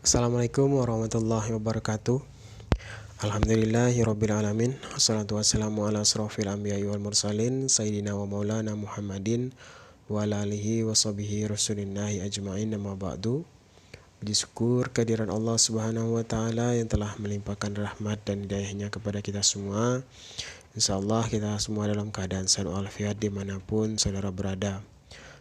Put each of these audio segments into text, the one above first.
Assalamualaikum warahmatullahi wabarakatuh. Alhamdulillahirabbil alamin. Wassalatu wassalamu ala asrofil anbiya'i wal mursalin sayyidina wa maulana Muhammadin wa ala alihi wa sahbihi rasulillahi ajma'in, amma ba'du. Puji syukur kehadiran Allah Subhanahu wa taala yang telah melimpahkan rahmat dan hidayahnya kepada kita semua. Insyaallah kita semua dalam keadaan sehat walafiat dimanapun saudara berada.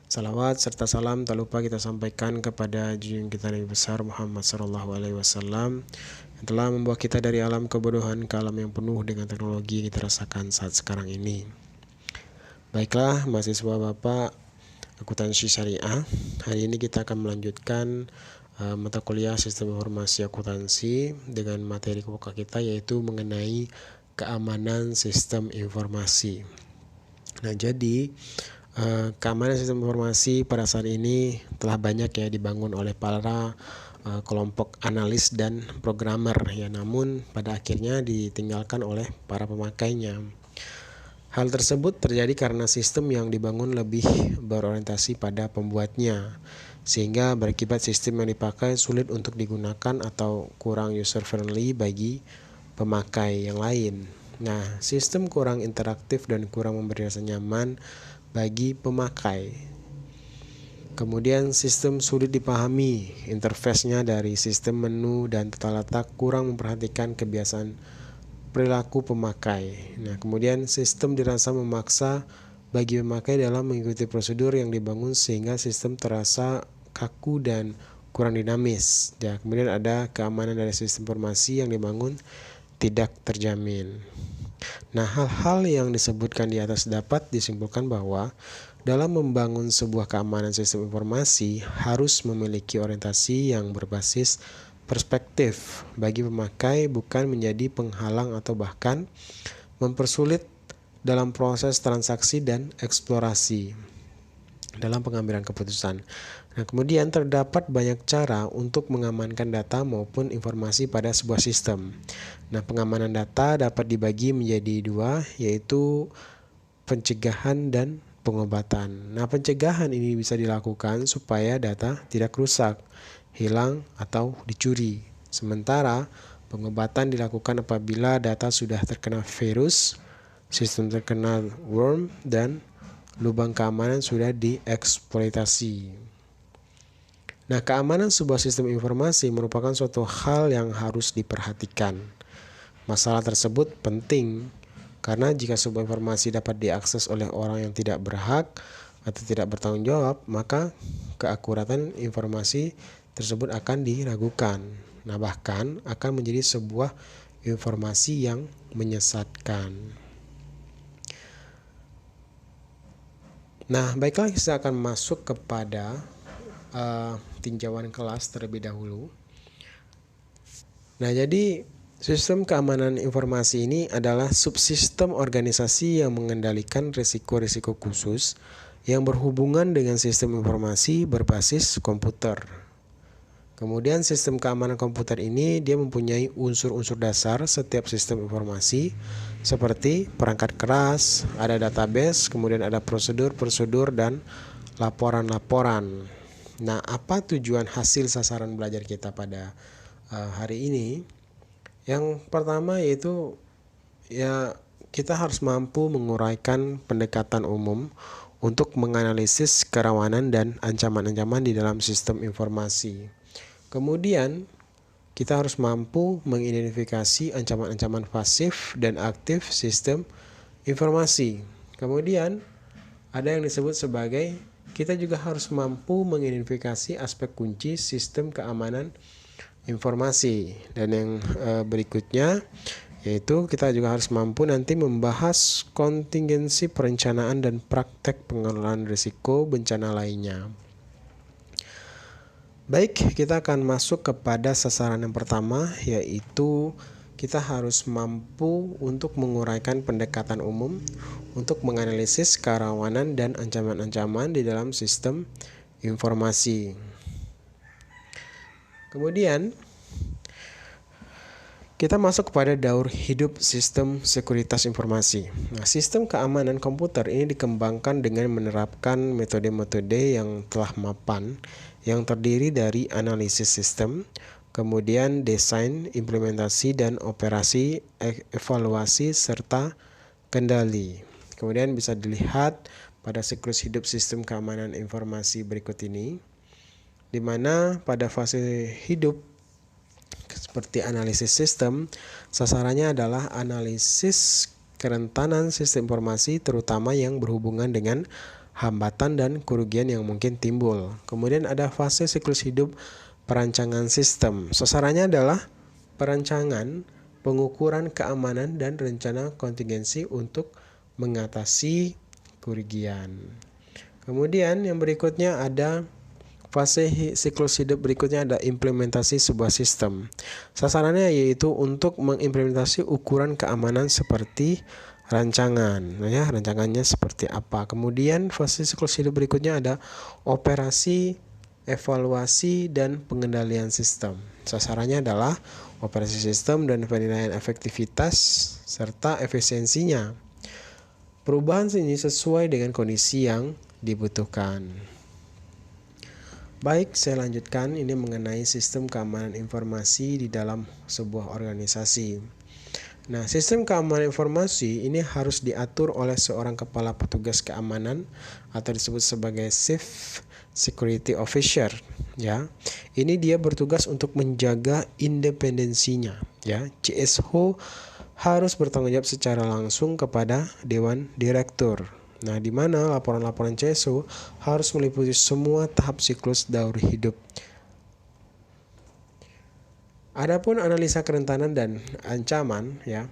Salawat serta salam tak lupa kita sampaikan kepada junjungan kita Nabi besar Muhammad SAW yang telah membawa kita dari alam kebodohan ke alam yang penuh dengan teknologi yang kita rasakan saat sekarang ini. Baiklah mahasiswa Bapak Akuntansi Syariah, hari ini kita akan melanjutkan mata kuliah Sistem Informasi Akuntansi dengan materi pokok kita yaitu mengenai keamanan sistem informasi. Nah, jadi keamanan sistem informasi pada saat ini telah banyak ya dibangun oleh para kelompok analis dan programmer ya, namun pada akhirnya ditinggalkan oleh para pemakainya. Hal tersebut terjadi karena sistem yang dibangun lebih berorientasi pada pembuatnya, sehingga berakibat sistem yang dipakai sulit untuk digunakan atau kurang user friendly bagi pemakai yang lain. Nah, sistem kurang interaktif dan kurang memberi rasa nyaman bagi pemakai. Kemudian sistem sulit dipahami, interface-nya dari sistem menu dan tata letak kurang memperhatikan kebiasaan perilaku pemakai. Nah, kemudian sistem dirasa memaksa bagi pemakai dalam mengikuti prosedur yang dibangun sehingga sistem terasa kaku dan kurang dinamis. Ya, kemudian ada keamanan dari sistem informasi yang dibangun tidak terjamin. Nah, hal-hal yang disebutkan di atas dapat disimpulkan bahwa dalam membangun sebuah keamanan sistem informasi harus memiliki orientasi yang berbasis perspektif bagi pemakai, bukan menjadi penghalang atau bahkan mempersulit dalam proses transaksi dan eksplorasi dalam pengambilan keputusan. Nah, kemudian terdapat banyak cara untuk mengamankan data maupun informasi pada sebuah sistem. Nah, pengamanan data dapat dibagi menjadi dua, yaitu pencegahan dan pengobatan. Nah, pencegahan ini bisa dilakukan supaya data tidak rusak, hilang, atau dicuri. Sementara pengobatan dilakukan apabila data sudah terkena virus, sistem terkena worm, dan lubang keamanan sudah dieksploitasi. Nah, keamanan sebuah sistem informasi merupakan suatu hal yang harus diperhatikan. Masalah tersebut penting karena jika sebuah informasi dapat diakses oleh orang yang tidak berhak atau tidak bertanggung jawab, maka keakuratan informasi tersebut akan diragukan. Nah, bahkan akan menjadi sebuah informasi yang menyesatkan. Nah, baiklah kita akan masuk kepada tinjauan kelas terlebih dahulu. Nah, jadi sistem keamanan informasi ini adalah subsistem organisasi yang mengendalikan risiko-risiko khusus yang berhubungan dengan sistem informasi berbasis komputer. Kemudian sistem keamanan komputer ini dia mempunyai unsur-unsur dasar setiap sistem informasi seperti perangkat keras, ada database, kemudian ada prosedur-prosedur dan laporan-laporan. Nah, apa tujuan hasil sasaran belajar kita pada hari ini? Yang pertama yaitu ya kita harus mampu menguraikan pendekatan umum untuk menganalisis kerawanan dan ancaman-ancaman di dalam sistem informasi. Kemudian kita harus mampu mengidentifikasi ancaman-ancaman pasif dan aktif sistem informasi. Kemudian ada yang disebut sebagai kita juga harus mampu mengidentifikasi aspek kunci sistem keamanan informasi. Dan yang berikutnya yaitu kita juga harus mampu nanti membahas kontingensi perencanaan dan praktek pengelolaan risiko bencana lainnya. Baik, kita akan masuk kepada sasaran yang pertama, yaitu kita harus mampu untuk menguraikan pendekatan umum untuk menganalisis kerawanan dan ancaman-ancaman di dalam sistem informasi. Kemudian kita masuk kepada daur hidup sistem sekuritas informasi. Nah, sistem keamanan komputer ini dikembangkan dengan menerapkan metode-metode yang telah mapan, yang terdiri dari analisis sistem, kemudian desain, implementasi dan operasi, evaluasi serta kendali. Kemudian bisa dilihat pada siklus hidup sistem keamanan informasi berikut ini, di mana pada fase hidup seperti analisis sistem, sasarannya adalah analisis kerentanan sistem informasi terutama yang berhubungan dengan hambatan dan kerugian yang mungkin timbul. Kemudian ada fase siklus hidup perancangan sistem. Sasarannya adalah perancangan, pengukuran keamanan dan rencana kontingensi untuk mengatasi kerugian. Kemudian yang berikutnya ada fase siklus hidup berikutnya ada implementasi sebuah sistem. Sasarannya yaitu untuk mengimplementasi ukuran keamanan seperti rancangan. Ya, rancangannya seperti apa. Kemudian fase siklus hidup berikutnya ada operasi, evaluasi, dan pengendalian sistem. Sasarannya adalah operasi sistem dan penilaian efektivitas serta efisiensinya. Perubahan ini sesuai dengan kondisi yang dibutuhkan. Baik, saya lanjutkan ini mengenai sistem keamanan informasi di dalam sebuah organisasi. Nah, sistem keamanan informasi ini harus diatur oleh seorang kepala petugas keamanan atau disebut sebagai Chief Security Officer, ya. Ini dia bertugas untuk menjaga independensinya, ya. CSO harus bertanggung jawab secara langsung kepada Dewan Direktur. Nah, di mana laporan-laporan CSO harus meliputi semua tahap siklus daur hidup. Adapun analisa kerentanan dan ancaman, ya,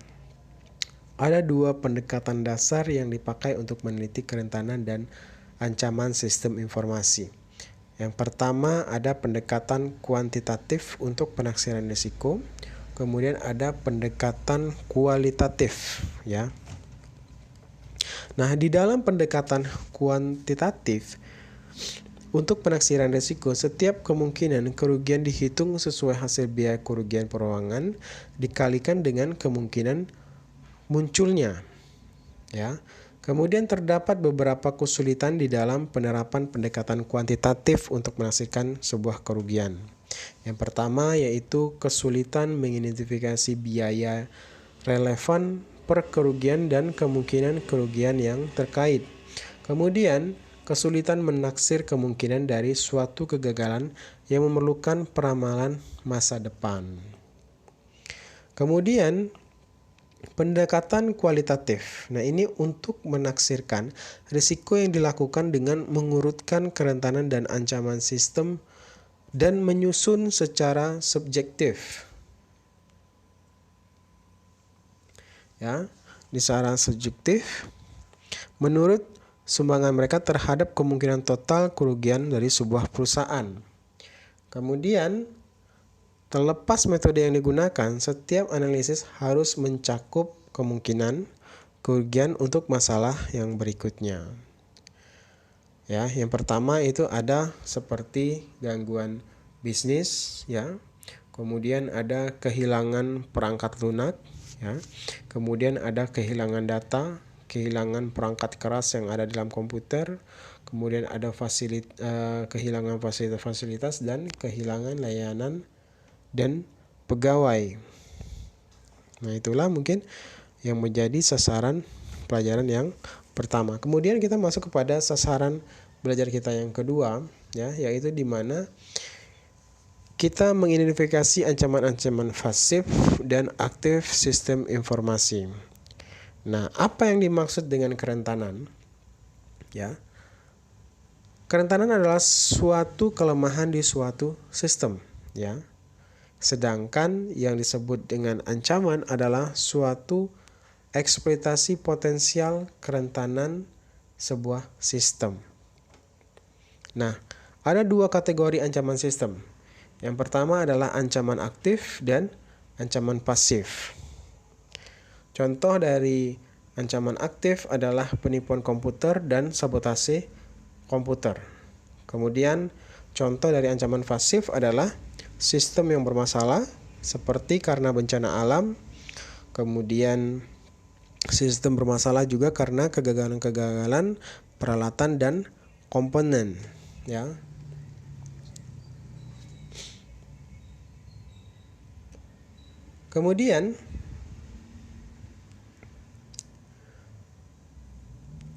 ada dua pendekatan dasar yang dipakai untuk meneliti kerentanan dan ancaman sistem informasi. Yang pertama ada pendekatan kuantitatif untuk penaksiran risiko, kemudian ada pendekatan kualitatif, ya. Nah, di dalam pendekatan kuantitatif untuk penaksiran risiko, setiap kemungkinan kerugian dihitung sesuai hasil biaya kerugian perorangan dikalikan dengan kemungkinan munculnya, ya. Kemudian terdapat beberapa kesulitan di dalam penerapan pendekatan kuantitatif untuk menaksirkan sebuah kerugian. Yang pertama yaitu kesulitan mengidentifikasi biaya relevan per kerugian dan kemungkinan kerugian yang terkait. Kemudian, kesulitan menaksir kemungkinan dari suatu kegagalan yang memerlukan peramalan masa depan. Kemudian, pendekatan kualitatif. Nah, ini untuk menaksirkan risiko yang dilakukan dengan mengurutkan kerentanan dan ancaman sistem dan menyusun secara subjektif. Ya, secara subjektif menurut sumbangan mereka terhadap kemungkinan total kerugian dari sebuah perusahaan. Kemudian, terlepas metode yang digunakan, setiap analisis harus mencakup kemungkinan kerugian untuk masalah yang berikutnya. Ya, yang pertama itu ada seperti gangguan bisnis, ya. Kemudian ada kehilangan perangkat lunak, ya. Kemudian ada kehilangan data, kehilangan perangkat keras yang ada dalam komputer, kemudian ada kehilangan fasilitas dan kehilangan layanan dan pegawai. Nah, itulah mungkin yang menjadi sasaran pelajaran yang pertama. Kemudian kita masuk kepada sasaran belajar kita yang kedua, ya, yaitu di mana kita mengidentifikasi ancaman-ancaman pasif dan aktif sistem informasi. Nah, apa yang dimaksud dengan kerentanan? Ya. Kerentanan adalah suatu kelemahan di suatu sistem, ya. Sedangkan yang disebut dengan ancaman adalah suatu eksploitasi potensial kerentanan sebuah sistem. Nah, ada dua kategori ancaman sistem. Yang pertama adalah ancaman aktif dan ancaman pasif. Contoh dari ancaman aktif adalah penipuan komputer dan sabotase komputer. Kemudian contoh dari ancaman pasif adalah sistem yang bermasalah seperti karena bencana alam. Kemudian sistem bermasalah juga karena kegagalan peralatan dan komponen, ya. Kemudian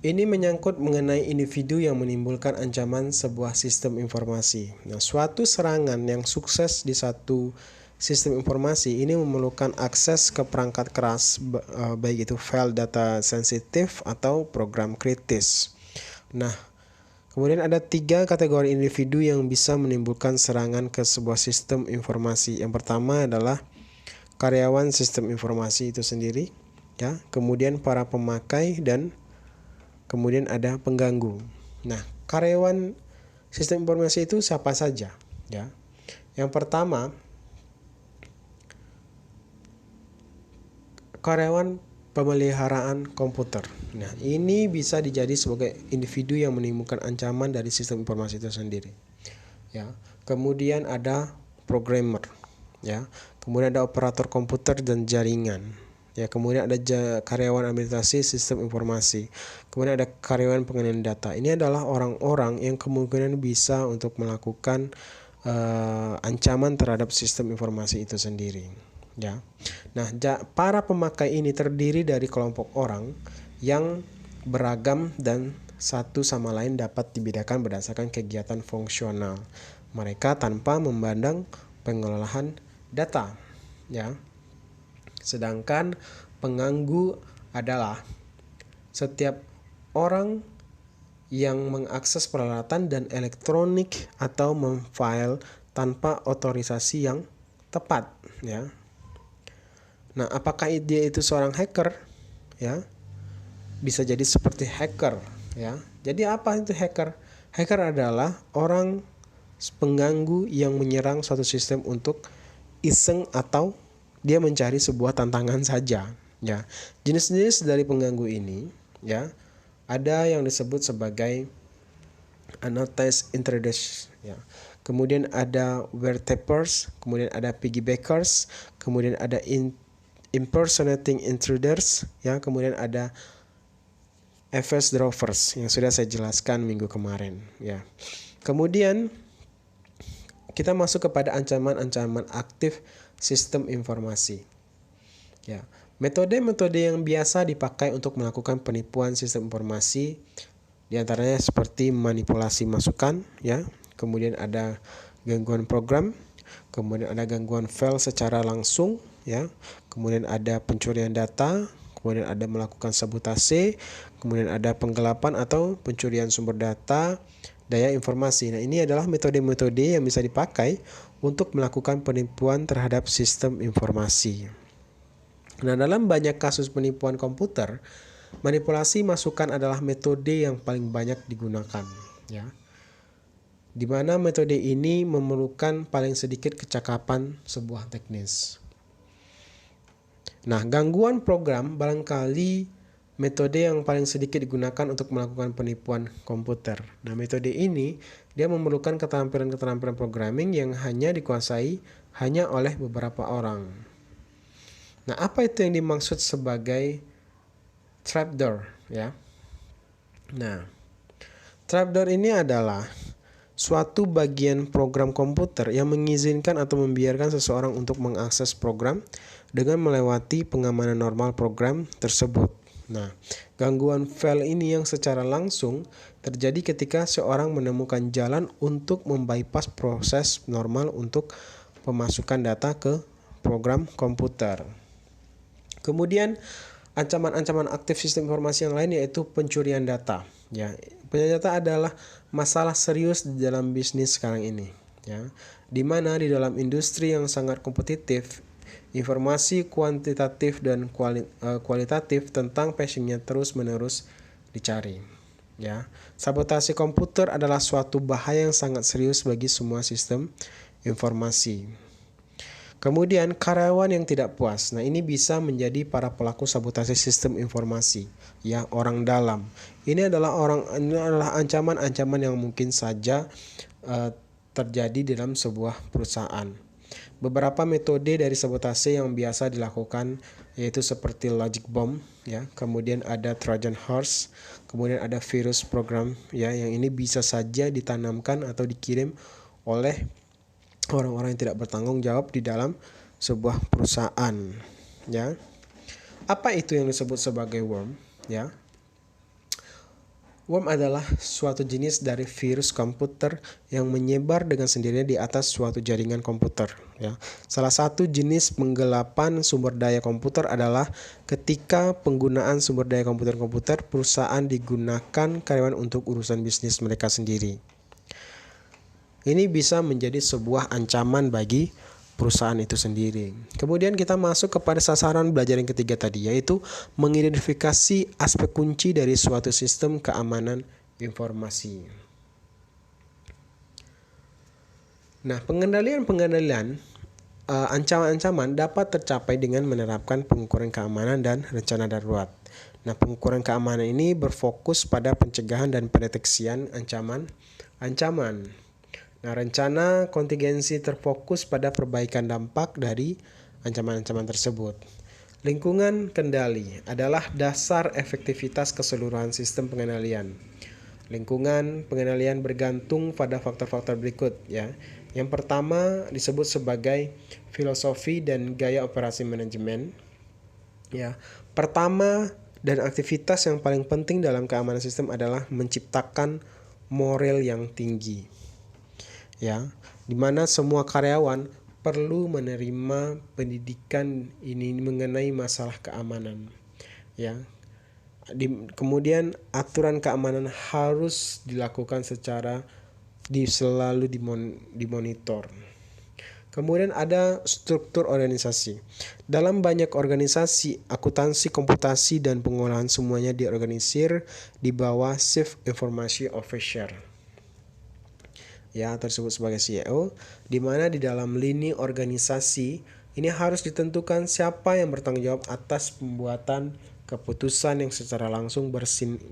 ini menyangkut mengenai individu yang menimbulkan ancaman sebuah sistem informasi. Nah, suatu serangan yang sukses di satu sistem informasi ini memerlukan akses ke perangkat keras, baik itu file data sensitif atau program kritis. Nah, kemudian ada 3 kategori individu yang bisa menimbulkan serangan ke sebuah sistem informasi. Yang pertama adalah karyawan sistem informasi itu sendiri, ya. Kemudian para pemakai dan kemudian ada pengganggu. Nah, karyawan sistem informasi itu siapa saja, ya? Yang pertama, karyawan pemeliharaan komputer. Nah, ini bisa dijadi sebagai individu yang menimbulkan ancaman dari sistem informasi itu sendiri, ya. Kemudian ada programmer, ya. Kemudian ada operator komputer dan jaringan. Ya, kemudian ada karyawan administrasi sistem informasi. Kemudian ada karyawan pengendalian data. Ini adalah orang-orang yang kemungkinan bisa untuk melakukan ancaman terhadap sistem informasi itu sendiri. Ya. Nah, para pemakai ini terdiri dari kelompok orang yang beragam dan satu sama lain dapat dibedakan berdasarkan kegiatan fungsional mereka tanpa memandang pengelolaan data. Ya. Sedangkan pengganggu adalah setiap orang yang mengakses peralatan dan elektronik atau memfile tanpa otorisasi yang tepat, ya. Nah, apakah dia itu seorang hacker? Ya, bisa jadi seperti hacker, ya. Jadi apa itu hacker? Hacker adalah orang pengganggu yang menyerang suatu sistem untuk iseng atau dia mencari sebuah tantangan saja, ya. Jenis-jenis dari pengganggu ini, ya, ada yang disebut sebagai unauthorized intruders, ya. Kemudian ada wiretappers, kemudian ada piggybackers, kemudian ada impersonating intruders, ya. Kemudian ada eavesdroppers yang sudah saya jelaskan minggu kemarin, ya. Kemudian kita masuk kepada ancaman-ancaman aktif sistem informasi. Ya, metode-metode yang biasa dipakai untuk melakukan penipuan sistem informasi diantaranya seperti manipulasi masukan, ya. Kemudian ada gangguan program, kemudian ada gangguan file secara langsung, ya. Kemudian ada pencurian data, kemudian ada melakukan sabotase, kemudian ada penggelapan atau pencurian sumber data, daya informasi. Nah, ini adalah metode-metode yang bisa dipakai untuk melakukan penipuan terhadap sistem informasi. Nah, dalam banyak kasus penipuan komputer, manipulasi masukan adalah metode yang paling banyak digunakan, ya. Di mana metode ini memerlukan paling sedikit kecakapan sebuah teknis. Nah, gangguan program barangkali metode yang paling sedikit digunakan untuk melakukan penipuan komputer. Nah, metode ini dia memerlukan keterampilan-keterampilan programming yang hanya dikuasai hanya oleh beberapa orang. Nah, apa itu yang dimaksud sebagai trapdoor, ya? Nah, trapdoor ini adalah suatu bagian program komputer yang mengizinkan atau membiarkan seseorang untuk mengakses program dengan melewati pengamanan normal program tersebut. Nah, gangguan file ini yang secara langsung terjadi ketika seorang menemukan jalan untuk membypass proses normal untuk pemasukan data ke program komputer. Kemudian ancaman-ancaman aktif sistem informasi yang lain yaitu pencurian data. Ya, pencurian data adalah masalah serius di dalam bisnis sekarang ini, ya. Di mana di dalam industri yang sangat kompetitif, informasi kuantitatif dan kualitatif tentang phishingnya terus-menerus dicari, ya. Sabotase komputer adalah suatu bahaya yang sangat serius bagi semua sistem informasi. Kemudian karyawan yang tidak puas. Nah, ini bisa menjadi para pelaku sabotase sistem informasi, ya, orang dalam. Ini adalah ancaman-ancaman yang mungkin saja terjadi dalam sebuah perusahaan. Beberapa metode dari sabotase yang biasa dilakukan yaitu seperti logic bomb, ya. Kemudian ada Trojan horse, kemudian ada virus program, ya, yang ini bisa saja ditanamkan atau dikirim oleh orang-orang yang tidak bertanggung jawab di dalam sebuah perusahaan, ya. Apa itu yang disebut sebagai worm, ya? Worm adalah suatu jenis dari virus komputer yang menyebar dengan sendirinya di atas suatu jaringan komputer, ya. Salah satu jenis penggelapan sumber daya komputer adalah ketika penggunaan sumber daya komputer perusahaan digunakan karyawan untuk urusan bisnis mereka sendiri. Ini bisa menjadi sebuah ancaman bagi perusahaan itu sendiri. Kemudian kita masuk kepada sasaran belajar yang ketiga tadi, yaitu mengidentifikasi aspek kunci dari suatu sistem keamanan informasi. Nah, pengendalian ancaman-ancaman dapat tercapai dengan menerapkan pengukuran keamanan dan rencana darurat. Nah, pengukuran keamanan ini berfokus pada pencegahan dan pendeteksian ancaman. Nah, rencana kontingensi terfokus pada perbaikan dampak dari ancaman-ancaman tersebut. Lingkungan kendali adalah dasar efektivitas keseluruhan sistem pengendalian. Lingkungan pengendalian bergantung pada faktor-faktor berikut, ya. Yang pertama disebut sebagai filosofi dan gaya operasi manajemen. Ya. Pertama dan aktivitas yang paling penting dalam keamanan sistem adalah menciptakan moral yang tinggi. Ya, di mana semua karyawan perlu menerima pendidikan ini mengenai masalah keamanan. Ya. Kemudian aturan keamanan harus dilakukan secara selalu dimonitor. Kemudian ada struktur organisasi. Dalam banyak organisasi, akuntansi, komputasi, dan pengolahan semuanya diorganisir di bawah Chief Information Officer, ya, tersebut sebagai CEO, di mana di dalam lini organisasi ini harus ditentukan siapa yang bertanggung jawab atas pembuatan keputusan yang secara langsung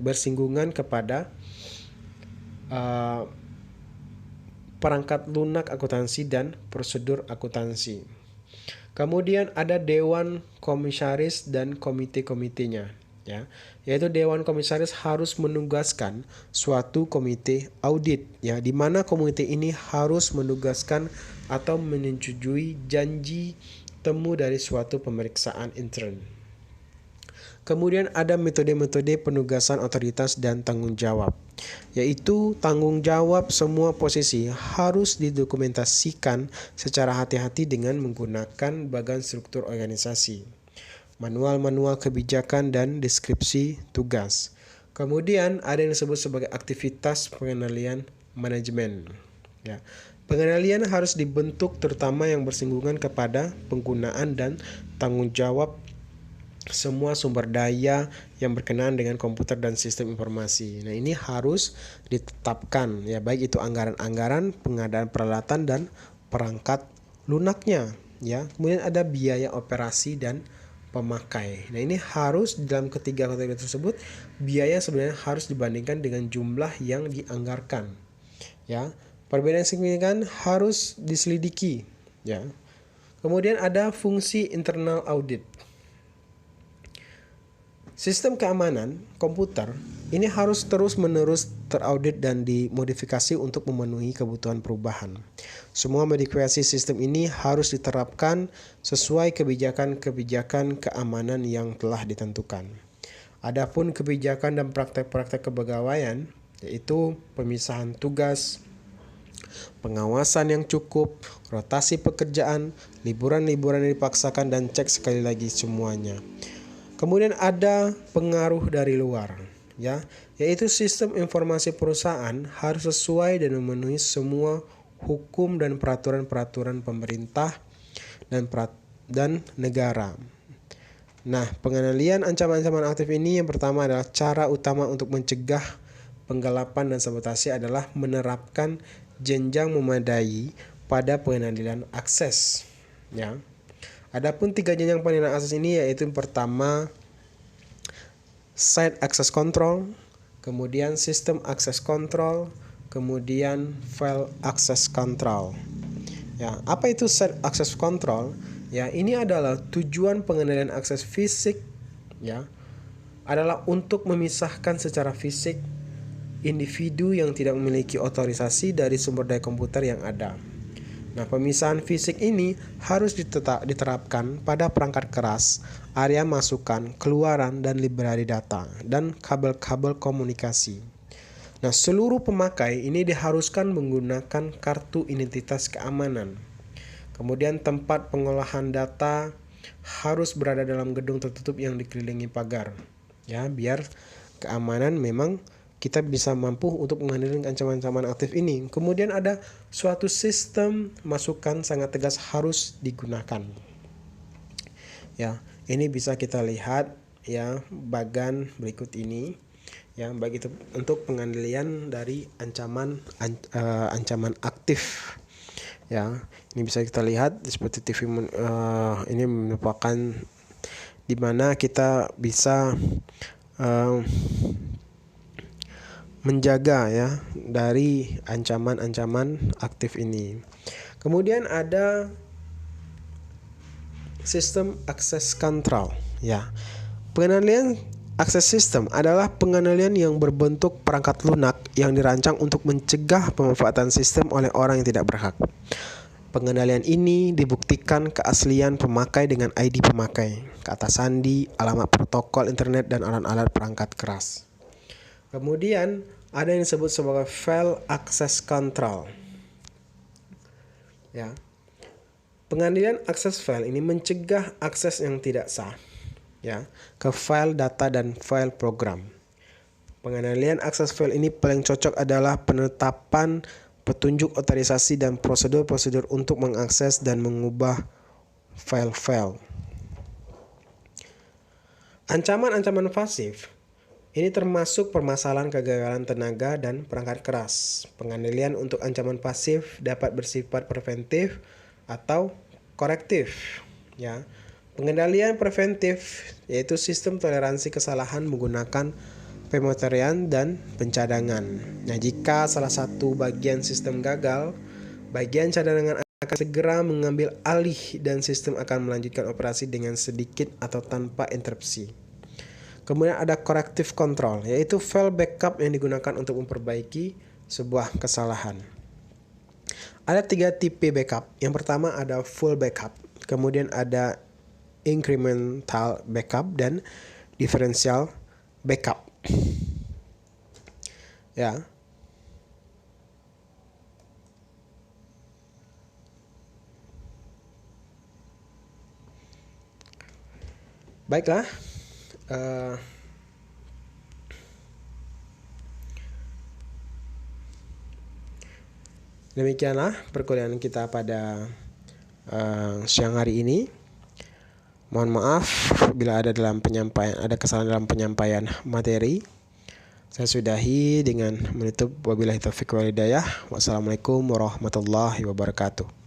bersinggungan kepada perangkat lunak akuntansi dan prosedur akuntansi. Kemudian ada dewan komisaris dan komite-komitenya, ya, yaitu dewan komisaris harus menugaskan suatu komite audit, ya, di mana komite ini harus menugaskan atau menyetujui janji temu dari suatu pemeriksaan intern. Kemudian ada metode-metode penugasan otoritas dan tanggung jawab, yaitu tanggung jawab semua posisi harus didokumentasikan secara hati-hati dengan menggunakan bagan struktur organisasi, manual-manual kebijakan, dan deskripsi tugas. Kemudian ada yang disebut sebagai aktivitas pengendalian manajemen. Ya. Pengendalian harus dibentuk terutama yang bersinggungan kepada penggunaan dan tanggung jawab semua sumber daya yang berkenaan dengan komputer dan sistem informasi. Nah, ini harus ditetapkan, ya, baik itu anggaran-anggaran, pengadaan peralatan, dan perangkat lunaknya, ya. Kemudian ada biaya operasi dan pemakai. Nah, ini harus dalam ketiga kategori tersebut biaya sebenarnya harus dibandingkan dengan jumlah yang dianggarkan, ya. Perbedaan signifikan harus diselidiki, ya. Kemudian ada fungsi internal audit. Sistem keamanan komputer ini harus terus-menerus teraudit dan dimodifikasi untuk memenuhi kebutuhan perubahan. Semua modifikasi sistem ini harus diterapkan sesuai kebijakan-kebijakan keamanan yang telah ditentukan. Adapun kebijakan dan praktek-praktek kepegawaian, yaitu pemisahan tugas, pengawasan yang cukup, rotasi pekerjaan, liburan-liburan yang dipaksakan, dan cek sekali lagi semuanya. Kemudian ada pengaruh dari luar, ya, yaitu sistem informasi perusahaan harus sesuai dan memenuhi semua hukum dan peraturan-peraturan pemerintah dan negara. Nah, pengendalian ancaman-ancaman aktif ini yang pertama adalah cara utama untuk mencegah penggelapan dan sabotase adalah menerapkan jenjang memadai pada pengendalian akses, ya. Adapun tiga jenjang pengendalian akses ini yaitu yang pertama site access control, kemudian system access control, kemudian file access control. Ya, apa itu site access control? Ya, ini adalah tujuan pengendalian akses fisik, ya, adalah untuk memisahkan secara fisik individu yang tidak memiliki otorisasi dari sumber daya komputer yang ada. Nah, pemisahan fisik ini harus diterapkan pada perangkat keras, area masukan, keluaran, dan library data, dan kabel-kabel komunikasi. Nah, seluruh pemakai ini diharuskan menggunakan kartu identitas keamanan. Kemudian tempat pengolahan data harus berada dalam gedung tertutup yang dikelilingi pagar. Ya, biar keamanan memang kita bisa mampu untuk menghindari ancaman-ancaman aktif ini. Kemudian ada suatu sistem masukan sangat tegas harus digunakan. Ya, ini bisa kita lihat ya bagan berikut ini. Ya, baik itu untuk pengendalian dari ancaman aktif. Ya, ini bisa kita lihat seperti TV ini merupakan di mana kita bisa menjaga ya dari ancaman-ancaman aktif ini. Kemudian ada sistem akses kontrol ya. Pengendalian akses sistem adalah pengendalian yang berbentuk perangkat lunak yang dirancang untuk mencegah pemanfaatan sistem oleh orang yang tidak berhak. Pengendalian ini dibuktikan keaslian pemakai dengan ID pemakai, kata sandi, alamat protokol internet, dan alat-alat perangkat keras. Kemudian ada yang disebut sebagai file access control. Ya. Pengendalian akses file ini mencegah akses yang tidak sah ya ke file data dan file program. Pengendalian akses file ini paling cocok adalah penetapan petunjuk otorisasi dan prosedur-prosedur untuk mengakses dan mengubah file-file. Ancaman-ancaman pasif ini termasuk permasalahan kegagalan tenaga dan perangkat keras. Pengendalian untuk ancaman pasif dapat bersifat preventif atau korektif. Ya, pengendalian preventif yaitu sistem toleransi kesalahan menggunakan pemotorian dan pencadangan. Nah, jika salah satu bagian sistem gagal, bagian cadangan akan segera mengambil alih dan sistem akan melanjutkan operasi dengan sedikit atau tanpa interupsi. Kemudian ada corrective control, yaitu file backup yang digunakan untuk memperbaiki sebuah kesalahan. Ada 3 tipe backup. Yang pertama ada full backup, kemudian ada incremental backup, dan differential backup. Ya. Baiklah. Demikianlah perkuliahan kita pada siang hari ini. Mohon maaf bila ada kesalahan dalam penyampaian materi. Saya sudahi dengan menutup wabillahi taufiq wal hidayah. Wassalamualaikum warahmatullahi wabarakatuh.